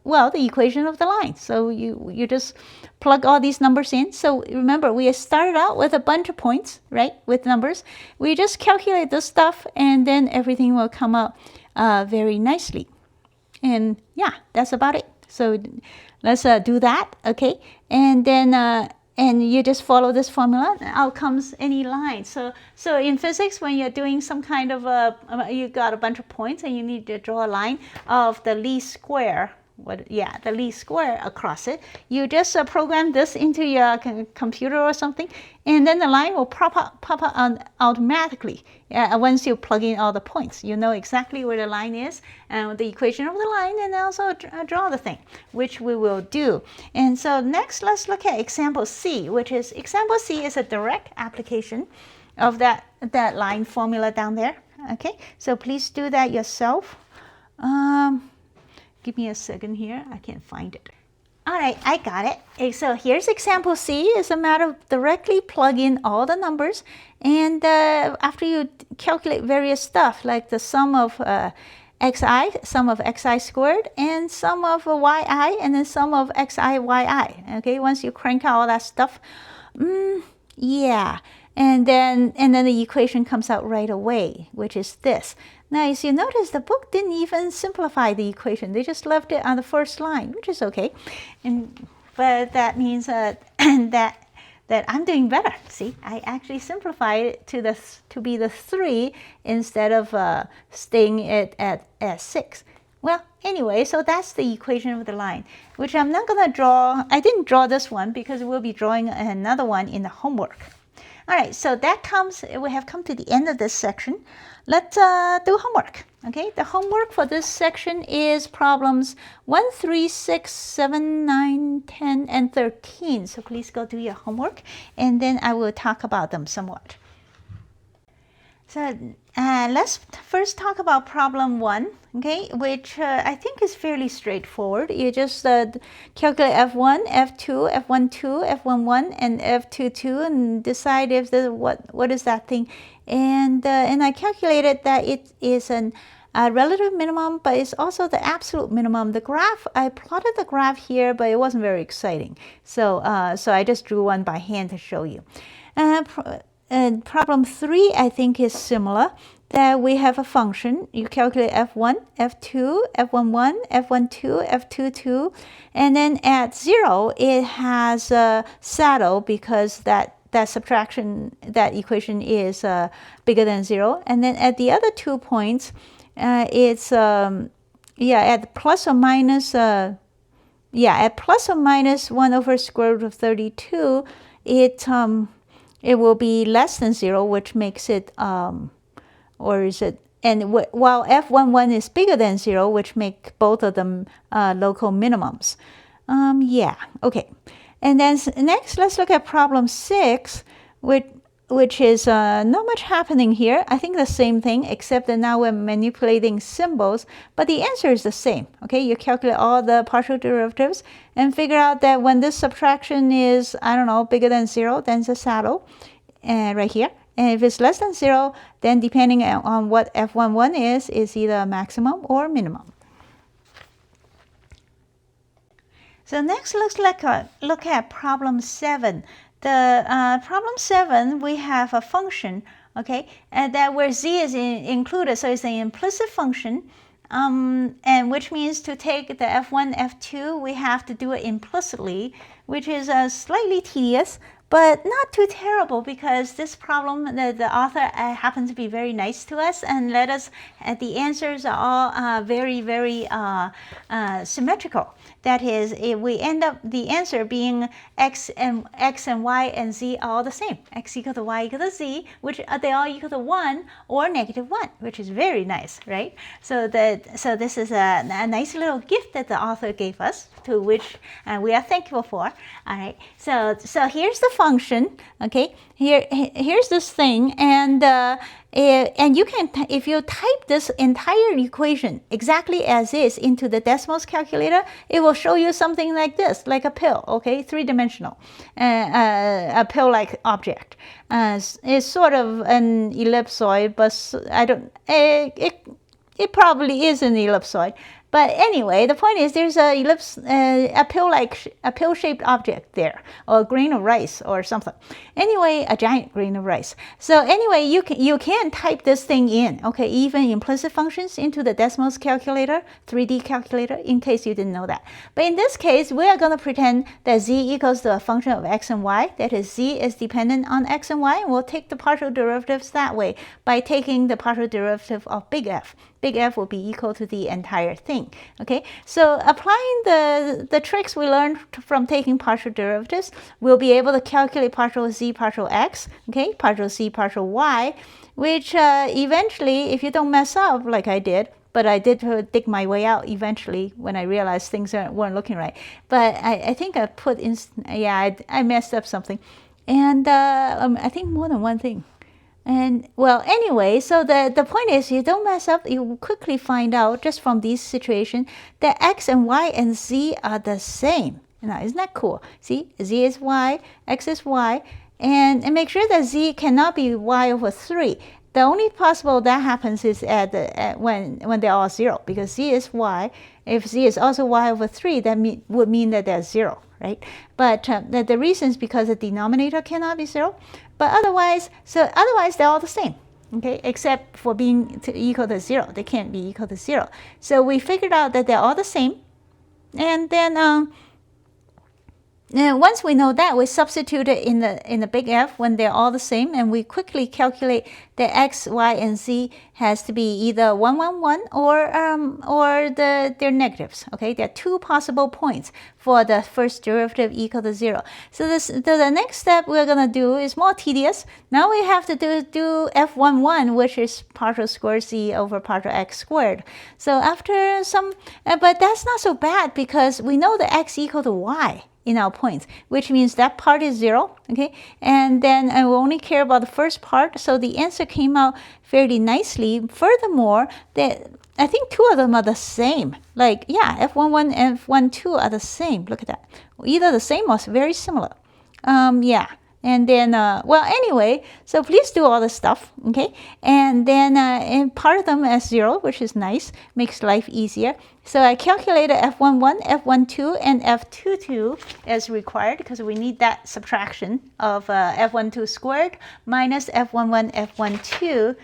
well, the equation of the line. So you just plug all these numbers in. So remember, we started out with a bunch of points, right, with numbers. We just calculate this stuff, and then everything will come out very nicely. And yeah, that's about it. So let's do that, okay? And then and you just follow this formula, and out comes any line. So in physics, when you're doing some kind of you got a bunch of points and you need to draw a line of the least square, the least square across it, you just program this into your computer or something, and then the line will pop up automatically once you plug in all the points. You know exactly where the line is and the equation of the line, and also draw the thing, which we will do. And so next, let's look at example C, which is, example C is a direct application of that line formula down there. Okay, so please do that yourself. Give me a second here. I can't find it. All right, I got it. So here's example C. It's a matter of directly plug in all the numbers, and after you calculate various stuff like the sum of xi, sum of xi squared, and sum of yi, and then sum of xi yi. Okay, once you crank out all that stuff, yeah, and then the equation comes out right away, which is this. Now, as you notice, the book didn't even simplify the equation. They just left it on the first line, which is okay. But that means that I'm doing better. See, I actually simplified it to be the 3 instead of staying it at 6. Well, anyway, so that's the equation of the line, which I'm not going to draw. I didn't draw this one because we'll be drawing another one in the homework. All right, so we have come to the end of this section. Let's do homework. Okay, the homework for this section is problems 1, 3, 6, 7, 9, 10, and 13. So please go do your homework, and then I will talk about them somewhat. So let's first talk about problem 1, okay, which I think is fairly straightforward. You just calculate F1, F2, F12, F11, and F22, and decide if what is that thing. And I calculated that it is a relative minimum, but it's also the absolute minimum. The graph, I plotted the graph here, but it wasn't very exciting. So I just drew one by hand to show you. Problem 3, I think, is similar. That we have a function. You calculate F1, F2, F11, F12, F22, and then at 0, it has a saddle because that equation is bigger than 0. And then at the other 2 points, it's at plus or minus at plus or minus 1 over square root of 32, it will be less than 0, which makes it or is it, and while F11 is bigger than 0, which make both of them local minimums. Okay. And then next, let's look at problem 6, which is not much happening here. I think the same thing, except that now we're manipulating symbols, but the answer is the same. Okay, you calculate all the partial derivatives and figure out that when this subtraction is, I don't know, bigger than 0, then it's a saddle right here. And if it's less than 0, then depending on what F11 is either a maximum or minimum. So next, let's look at problem 7. The problem 7, we have a function, okay, and that where z is included, so it's an implicit function, and which means to take the F1, F2, we have to do it implicitly, which is slightly tedious, but not too terrible because this problem, the author happens to be very nice to us and let us, the answers are all very, very symmetrical. That is, if we end up the answer being x and y and z are all the same. X equal to y equal to z, which they all equal to 1 or -1, which is very nice, right? So this is a nice little gift that the author gave us, to which we are thankful for. All right. So here's the function. Okay. Here's this thing, and you can, if you type this entire equation exactly as is into the Desmos calculator, it will show you something like this, like a pill, okay, 3-dimensional, a pill-like object. It's sort of an ellipsoid, but it probably is an ellipsoid. But anyway, the point is there's a pill-shaped object there, or a grain of rice or something. Anyway, a giant grain of rice. So anyway, you can type this thing in, okay, even implicit functions into the Desmos calculator, 3D calculator, in case you didn't know that. But in this case, we are going to pretend that z equals to a function of x and y. That is, z is dependent on x and y, and we'll take the partial derivatives that way by taking the partial derivative of big F. Big F will be equal to the entire thing. Okay, so applying the tricks we learned from taking partial derivatives, we'll be able to calculate partial z, partial x, okay, partial z, partial y, which eventually, if you don't mess up like I did, but I did dig my way out eventually when I realized things weren't looking right. But I think I put in, I messed up something. And I think more than one thing. And well, anyway, so the point is, you don't mess up, you quickly find out just from this situation that x and y and z are the same. Now, isn't that cool? See, z is y, x is y, and make sure that z cannot be y over 3. The only possible that happens is when they're all 0, because z is y. If z is also y over 3, that would mean that they're 0, right? But the reason is because the denominator cannot be 0. But otherwise they're all the same, okay? Except for being equal to 0. They can't be equal to 0. So we figured out that they're all the same. And then once we know that, we substitute it in the big F when they're all the same, and we quickly calculate that x, y, and z has to be either 1, 1, 1 or they're negatives. Okay, there are 2 possible points for the first derivative equal to 0. So the next step we're gonna do is more tedious. Now we have to do f11, which is partial square z over partial x squared. So after some, but that's not so bad because we know the x equal to y in our points, which means that part is 0, okay? And then we only care about the first part, so the answer came out fairly nicely. Furthermore, I think 2 of them are the same. Like, yeah, f11 and f12 are the same. Look at that. Either the same or very similar. Yeah. And then, well, anyway, so please do all this stuff, okay? And then and part of them as 0, which is nice, makes life easier. So I calculated f11, f12, and f22 as required because we need that subtraction of f12 squared minus f11, f12.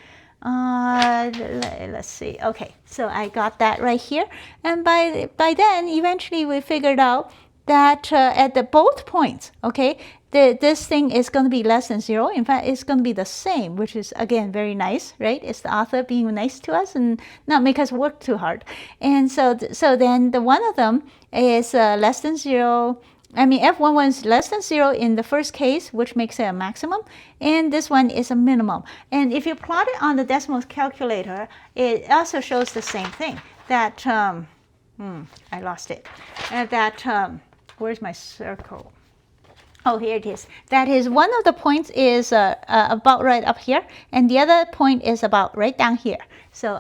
Let's see. Okay, so I got that right here. And by then, eventually we figured out that at both points, okay, this thing is going to be less than 0. In fact, it's going to be the same, which is, again, very nice, right? It's the author being nice to us and not make us work too hard. And so then the one of them is less than 0. I mean, f11 is less than 0 in the first case, which makes it a maximum, and this one is a minimum. And if you plot it on the Desmos calculator, it also shows the same thing, that, I lost it, where's my circle? Oh, here it is. That is, one of the points is about right up here, and the other point is about right down here. So,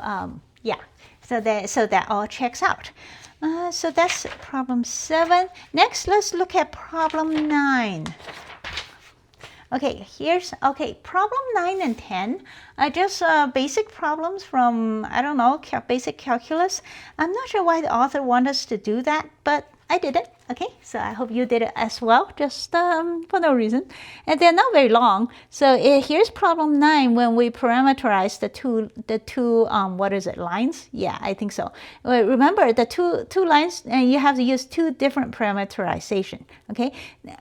yeah, so that all checks out. So that's problem 7. Next, let's look at problem 9. Okay, problem 9 and 10 are just basic problems from, I don't know, basic calculus. I'm not sure why the author wanted us to do that, but I did it. Okay, so I hope you did it as well, just for no reason. And they're not very long. So here's problem 9 when we parameterize the two what is it, lines? Yeah, I think so. Remember, the two lines, and you have to use 2 different parameterization, okay?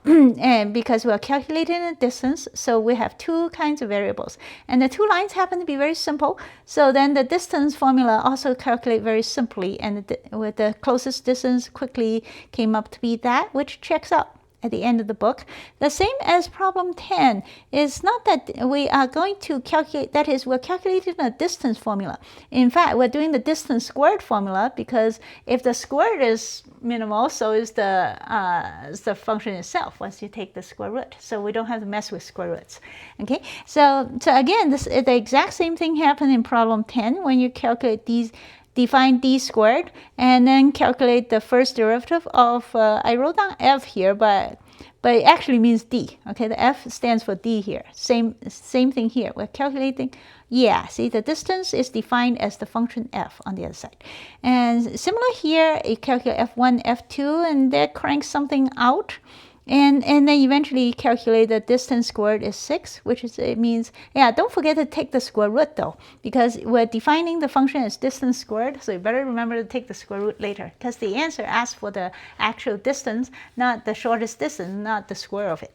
And because we're calculating the distance, so we have 2 kinds of variables. And the 2 lines happen to be very simple, so then the distance formula also calculate very simply, and with the closest distance quickly came up to be that, which checks out at the end of the book. The same as problem 10 is not that we are going to calculate, that is, we're calculating a distance formula. In fact, we're doing the distance squared formula because if the squared is minimal, so is the function itself once you take the square root. So we don't have to mess with square roots. Okay, so again, the exact same thing happened in problem 10 when you calculate these. Define d squared, and then calculate the first derivative of, I wrote down f here, but it actually means d. Okay, the f stands for d here. Same thing here. We're calculating, yeah, see, the distance is defined as the function f on the other side. And similar here, you calculate f1, f2, and that cranks something out. And then eventually calculate the distance squared is 6, which is, it means, yeah, don't forget to take the square root though, because we're defining the function as distance squared, so you better remember to take the square root later, because the answer asks for the actual distance, not the shortest distance, not the square of it.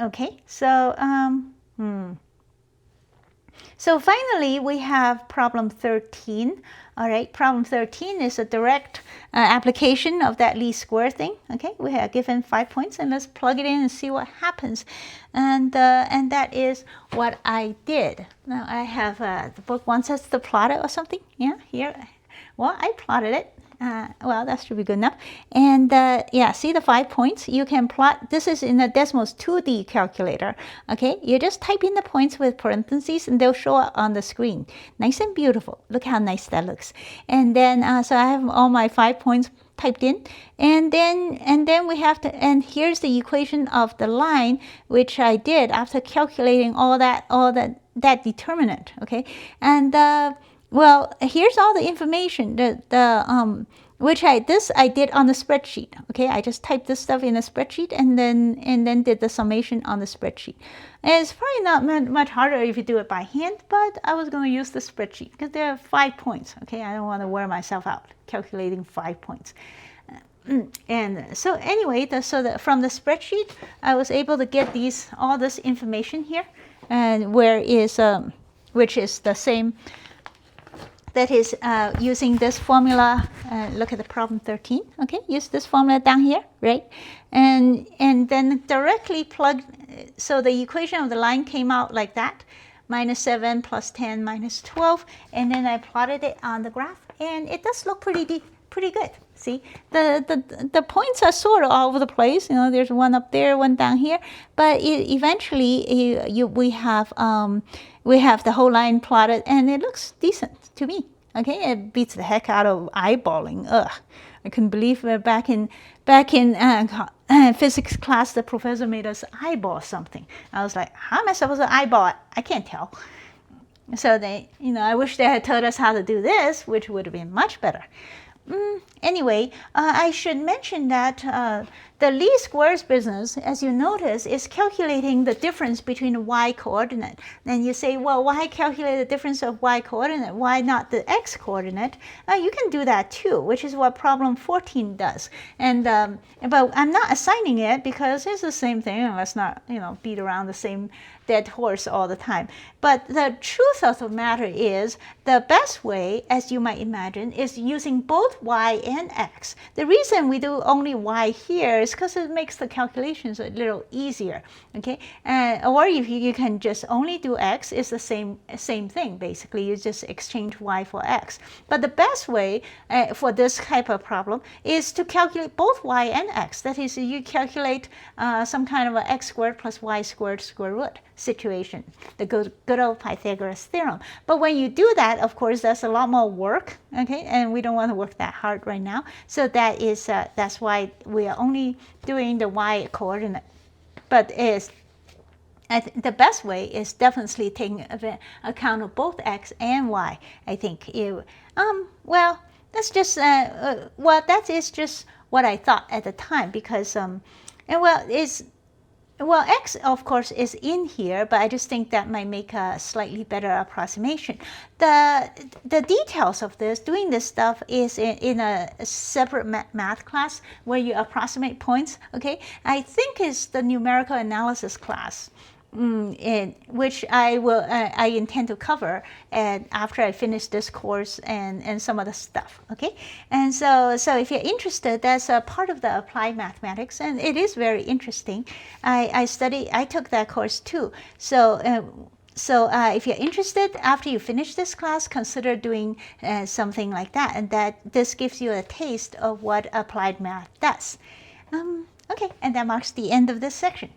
Okay, so, so finally we have problem 13. All right, problem 13 is a direct application of that least square thing. Okay, we have given 5 points, and let's plug it in and see what happens. And that is what I did. Now I have the book wants us to plot it or something. Yeah, here. Well, I plotted it. Well, that should be good enough. And yeah, see the 5 points? You can plot, this is in the Desmos 2D calculator. Okay, you just type in the points with parentheses and they'll show up on the screen. Nice and beautiful. Look how nice that looks. And then, so I have all my 5 points typed in, and then we have to, and here's the equation of the line, which I did after calculating all that determinant. Okay, and well, here's all the information which I did on the spreadsheet. Okay, I just typed this stuff in a spreadsheet and then did the summation on the spreadsheet. And it's probably not much harder if you do it by hand, but I was going to use the spreadsheet because there are 5 points. Okay, I don't want to wear myself out calculating 5 points. And so anyway, from the spreadsheet, I was able to get all this information here, and which is the same. That is using this formula. Look at the problem 13. Okay, use this formula down here, right? And then directly plug. So the equation of the line came out like that: -7 + 10 - 12. And then I plotted it on the graph, and it does look pretty good. See, the points are sort of all over the place. You know, there's one up there, one down here, but eventually we have the whole line plotted, and it looks decent to me. Okay, it beats the heck out of eyeballing. Ugh, I couldn't believe back in physics class the professor made us eyeball something. I was like, how am I supposed to eyeball it? I can't tell. So I wish they had told us how to do this, which would have been much better. Anyway, I should mention that the least squares business, as you notice, is calculating the difference between the y coordinate. Then you say, well, why calculate the difference of y coordinate? Why not the x coordinate? You can do that too, which is what problem 14 does. And but I'm not assigning it because it's the same thing. And let's not beat around the same dead horse all the time. But the truth of the matter is, the best way, as you might imagine, is using both y and x. The reason we do only y here is because it makes the calculations a little easier. Okay, or if you can just only do x, it's the same thing basically. You just exchange y for x. But the best way for this type of problem is to calculate both y and x. That is, you calculate some kind of a x squared plus y squared square root situation, the good old Pythagoras theorem. But when you do that, of course, that's a lot more work, okay, and we don't want to work that hard right now. So that's why we are only doing the y coordinate. But the best way is definitely taking account of both x and y. I think well, that's just that is just what I thought at the time, because well, x, of course, is in here, but I just think that might make a slightly better approximation. The details of doing this stuff is in a separate math class where you approximate points, okay? I think it's the numerical analysis class. Which I intend to cover after I finish this course and some other stuff. Okay, and so if you're interested, that's a part of the applied mathematics, and it is very interesting. I took that course too. So if you're interested, after you finish this class, consider doing something like that, and this gives you a taste of what applied math does. Okay, and that marks the end of this section.